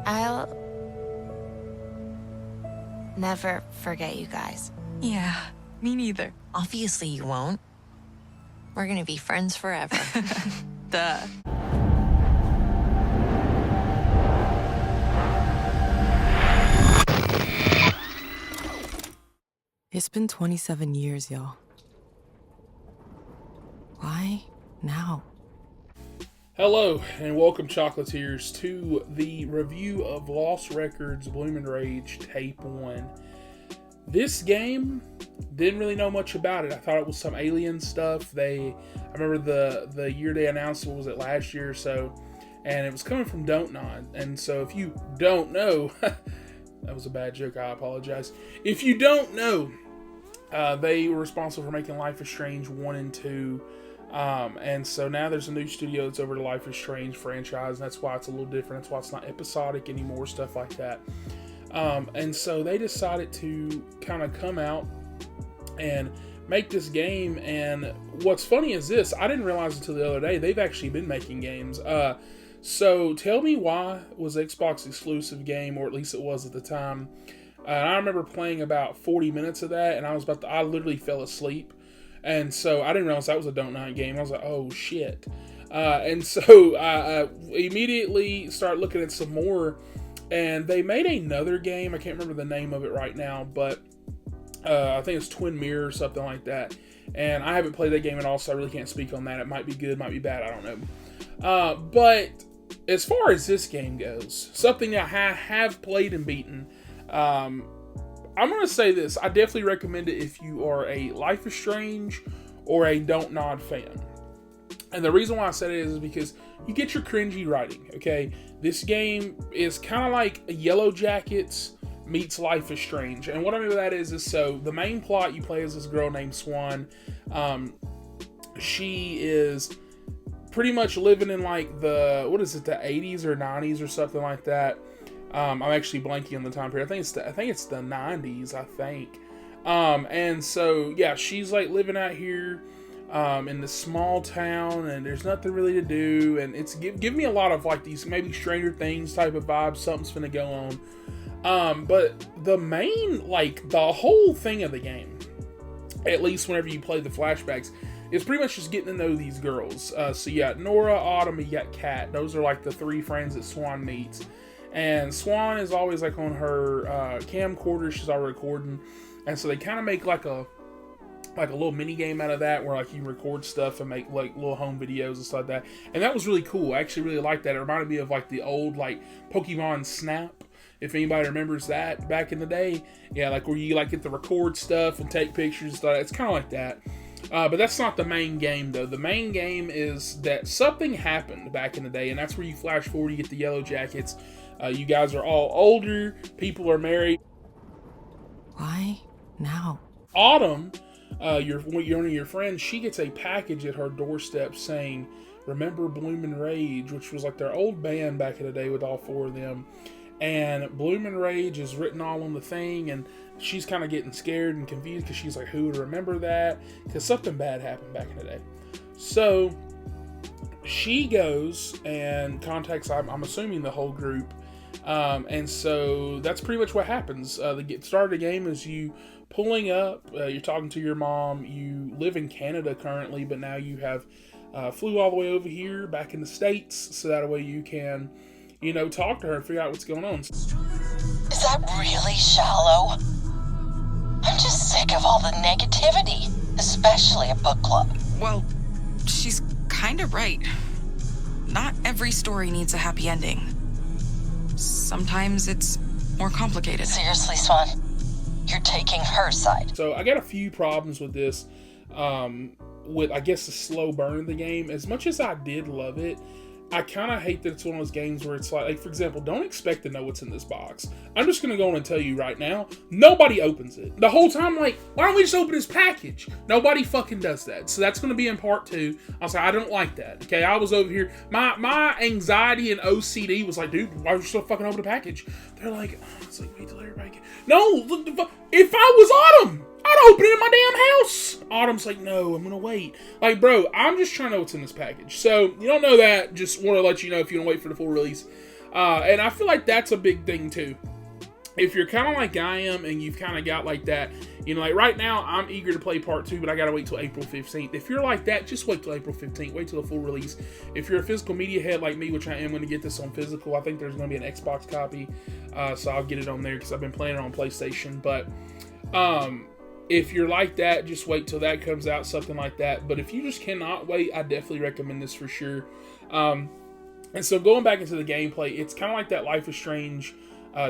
I'll never forget you guys. Yeah, me neither. Obviously you won't. We're gonna be friends forever. Duh. It's been 27 years, y'all. Why now? Hello, and welcome, Chocolatiers, to the review of Lost Records Bloom & Rage Tape 1. This game, didn't really know much about it. I thought it was some alien stuff. I remember the year they announced it, was it last year or so, and it was coming from DontNod. And so if you don't know, that was a bad joke, I apologize. If you don't know, they were responsible for making Life is Strange 1 and 2. And so now there's a new studio that's over the Life is Strange franchise, and that's why it's a little different. That's why it's not episodic anymore, stuff like that. And so they decided to kind of come out and make this game. And what's funny is this, I didn't realize until the other day, they've actually been making games. So tell me why was Xbox exclusive game, or at least it was at the time. And I remember playing about 40 minutes of that, and I literally fell asleep. And so I didn't realize that was a DontNod game. I was like, oh shit. And so I immediately started looking at some more, and they made another game. I can't remember the name of it right now, but I think it's Twin Mirror or something like that. And I haven't played that game at all, so I really can't speak on that. It might be good, might be bad, I don't know. But as far as this game goes, something that I have played and beaten, I'm going to say this. I definitely recommend it if you are a Life is Strange or a DontNod fan. And the reason why I said it is because you get your cringy writing, okay? This game is kind of like Yellow Jackets meets Life is Strange. And what I mean by that is so the main plot, you play as this girl named Swan. She is pretty much living in like the 80s or 90s or something like that. I'm actually blanking on the time period. I think it's the 90s, I think. And so, yeah, she's like living out here in this small town, and there's nothing really to do. And it's give me a lot of like these maybe Stranger Things type of vibes. Something's finna go on. But the main, like the whole thing of the game, at least whenever you play the flashbacks, is pretty much just getting to know these girls. So you got Nora, Autumn, and you got Kat. Those are like the three friends that Swan meets. And Swan is always like on her camcorder. She's all recording, and so they kind of make like a little mini game out of that, where like you record stuff and make like little home videos and stuff like that. And that was really cool. I actually really liked that. It reminded me of like the old like Pokemon Snap, if anybody remembers that back in the day. Yeah, like where you like get to record stuff and take pictures and stuff. It's kind of like that. But that's not the main game, though. The main game is that something happened back in the day, and that's where you flash forward, you get the Yellow Jackets. You guys are all older. People are married. Why now? Autumn, one of your friends, she gets a package at her doorstep saying, "Remember Bloom & Rage," which was like their old band back in the day with all four of them. And Bloom & Rage is written all on the thing, and she's kind of getting scared and confused because she's like, who would remember that? Because something bad happened back in the day. So she goes and contacts, I'm assuming, the whole group. And so that's pretty much what happens. The start of the game is you pulling up, you're talking to your mom. You live in Canada currently, but now you have flew all the way over here back in the States, so that way you can, talk to her and figure out what's going on. Is that really shallow? I'm just sick of all the negativity, especially at book club. Well, she's kind of right. Not every story needs a happy ending. Sometimes it's more complicated. Seriously, Swan? You're taking her side. So I got a few problems with this, with, I guess, the slow burn of the game. As much as I did love it, I kind of hate that it's one of those games where it's like, for example, don't expect to know what's in this box. I'm just going to go on and tell you right now, nobody opens it. The whole time, like, why don't we just open this package? Nobody fucking does that. So that's going to be in part 2. I was like, I don't like that. Okay, I was over here. My anxiety and OCD was like, dude, why are you still fucking open the package? They're like, it's like, wait till everybody get... No, if I was Autumn, I'd open it in my damn house. Autumn's like, no, I'm going to wait. Like, bro, I'm just trying to know what's in this package. So, you don't know that. Just want to let you know if you don't wait for the full release. And I feel like that's a big thing too. If you're kind of like I am and you've kind of got like that, you know, like right now I'm eager to play part 2, but I gotta wait till April 15th. If you're like that, just wait till April 15th. Wait till the full release. If you're a physical media head like me, which I am going to get this on physical, I think there's going to be an Xbox copy, so I'll get it on there because I've been playing it on PlayStation. But if you're like that, just wait till that comes out, something like that. But if you just cannot wait, I definitely recommend this for sure. And so going back into the gameplay, it's kind of like that Life is Strange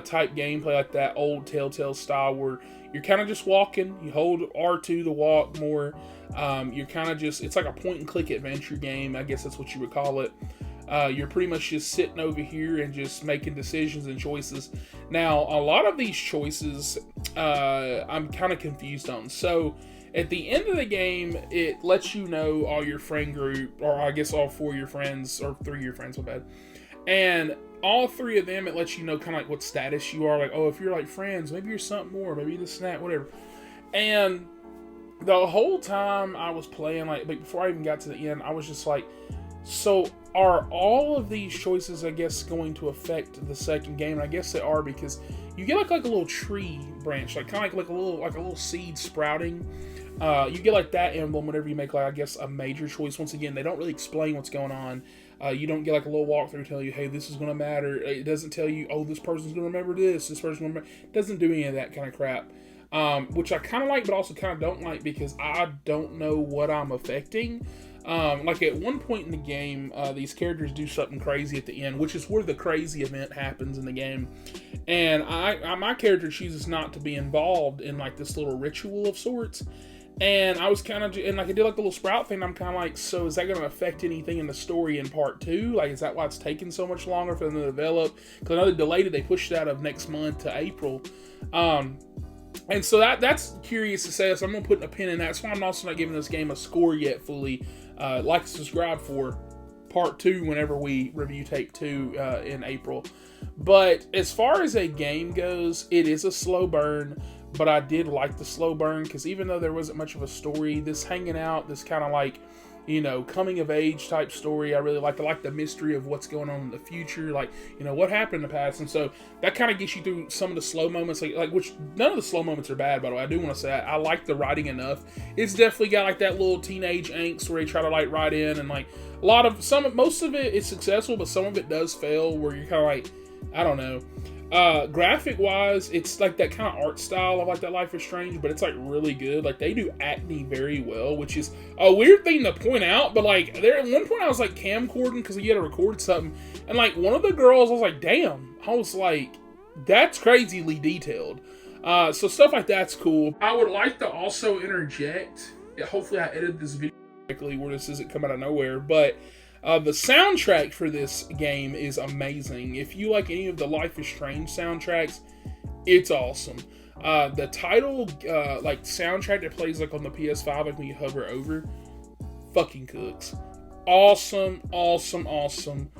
type gameplay, like that old Telltale style where you're kind of just walking, you hold R2 to walk more. You're kind of just, it's like a point and click adventure game, I guess that's what you would call it. You're pretty much just sitting over here and just making decisions and choices. Now, a lot of these choices, I'm kind of confused on. So, at the end of the game, it lets you know all your friend group, or I guess all 4 of your friends, or 3 of your friends, my bad. And all 3 of them, it lets you know kind of like what status you are. Like, oh, if you're like friends, maybe you're something more, maybe this and that, whatever. And the whole time I was playing, like before I even got to the end, I was just like, so are all of these choices, I guess, going to affect the second game? And I guess they are, because you get like a little tree branch, like kind of like a little seed sprouting. You get like that emblem whenever you make, like, I guess, a major choice. Once again, they don't really explain what's going on. You don't get like a little walkthrough telling you, hey, this is going to matter. It doesn't tell you, oh, this person's going to remember this person's going to remember. It doesn't do any of that kind of crap. Which I kind of like, but also kind of don't like, because I don't know what I'm affecting. Like at one point in the game, these characters do something crazy at the end, which is where the crazy event happens in the game. And my character chooses not to be involved in like this little ritual of sorts. And I was kind of, and like I did like the little sprout thing. I'm kind of like, so is that going to affect anything in the story in part 2? Like, is that why it's taking so much longer for them to develop? Because I know they delayed it. They pushed it out of next month to April. And so that's curious to say. So I'm going to put a pin in that. That's why I'm also not giving this game a score yet fully. Like and subscribe for part 2 whenever we review tape 2 in April. But as far as a game goes, it is a slow burn. But I did like the slow burn, because even though there wasn't much of a story, this hanging out, this kind of like, you know, coming of age type story, I really like. I like the mystery of what's going on in the future, like, you know, what happened in the past. And so that kind of gets you through some of the slow moments, like which none of the slow moments are bad, by the way. I do want to say I like the writing enough. It's definitely got like that little teenage angst where they try to like write in, and like most of it is successful, but some of it does fail, where you're kind of like, I don't know. Graphic wise, it's like that kind of art style of like that Life is Strange, but it's like really good. Like they do acting very well, which is a weird thing to point out, but like there at one point I was like camcording because you had to record something, and like one of the girls, I was like, damn, I was like, that's crazily detailed. So stuff like that's cool. I would like to also interject, hopefully I edited this video correctly where this isn't come out of nowhere, but the soundtrack for this game is amazing. If you like any of the Life is Strange soundtracks, it's awesome. The title like soundtrack that plays like on the PS5, like when you hover over, fucking cooks. Awesome, awesome, awesome.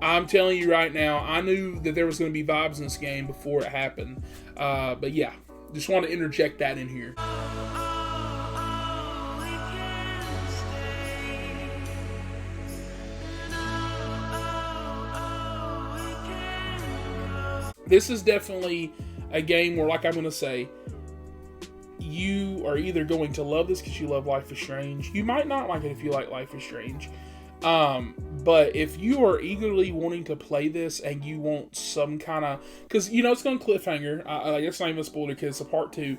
I'm telling you right now, I knew that there was going to be vibes in this game before it happened. But yeah, just want to interject that in here. This is definitely a game where, like I'm going to say, you are either going to love this because you love Life is Strange. You might not like it if you like Life is Strange. But if you are eagerly wanting to play this and you want some kind of... Because, you know, it's going to cliffhanger. I guess not even a spoiler because it's a part 2.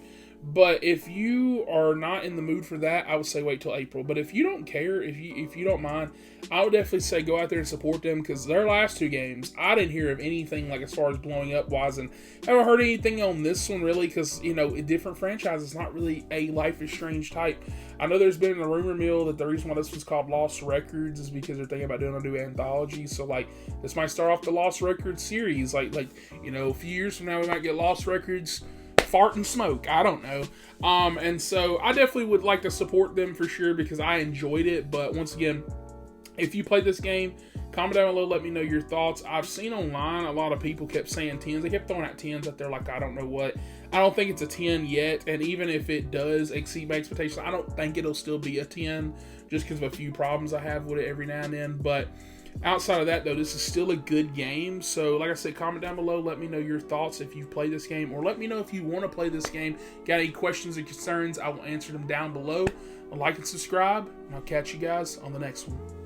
But if you are not in the mood for that, I would say wait till April. But if you don't care, if you don't mind, I would definitely say go out there and support them, because their last 2 games, I didn't hear of anything like as far as blowing up wise, and haven't heard anything on this one really, because, you know, different franchises, not really a Life is Strange type. I know there's been a rumor mill that the reason why this was called Lost Records is because they're thinking about doing a new anthology. So like this might start off the Lost Records series, like you know, a few years from now we might get Lost Records Fart and Smoke. I don't know. And so I definitely would like to support them for sure, because I enjoyed it. But once again, if you played this game, comment down below, let me know your thoughts. I've seen online a lot of people kept saying 10s. They kept throwing out 10s out there like I don't know what. I don't think it's a 10 yet, and even if it does exceed my expectations, I don't think it'll still be a 10, just because of a few problems I have with it every now and then. But Outside of that, though, this is still a good game. So, like I said, comment down below. Let me know your thoughts if you've played this game, or let me know if you want to play this game. Got any questions or concerns? I will answer them down below. Like and subscribe, and I'll catch you guys on the next one.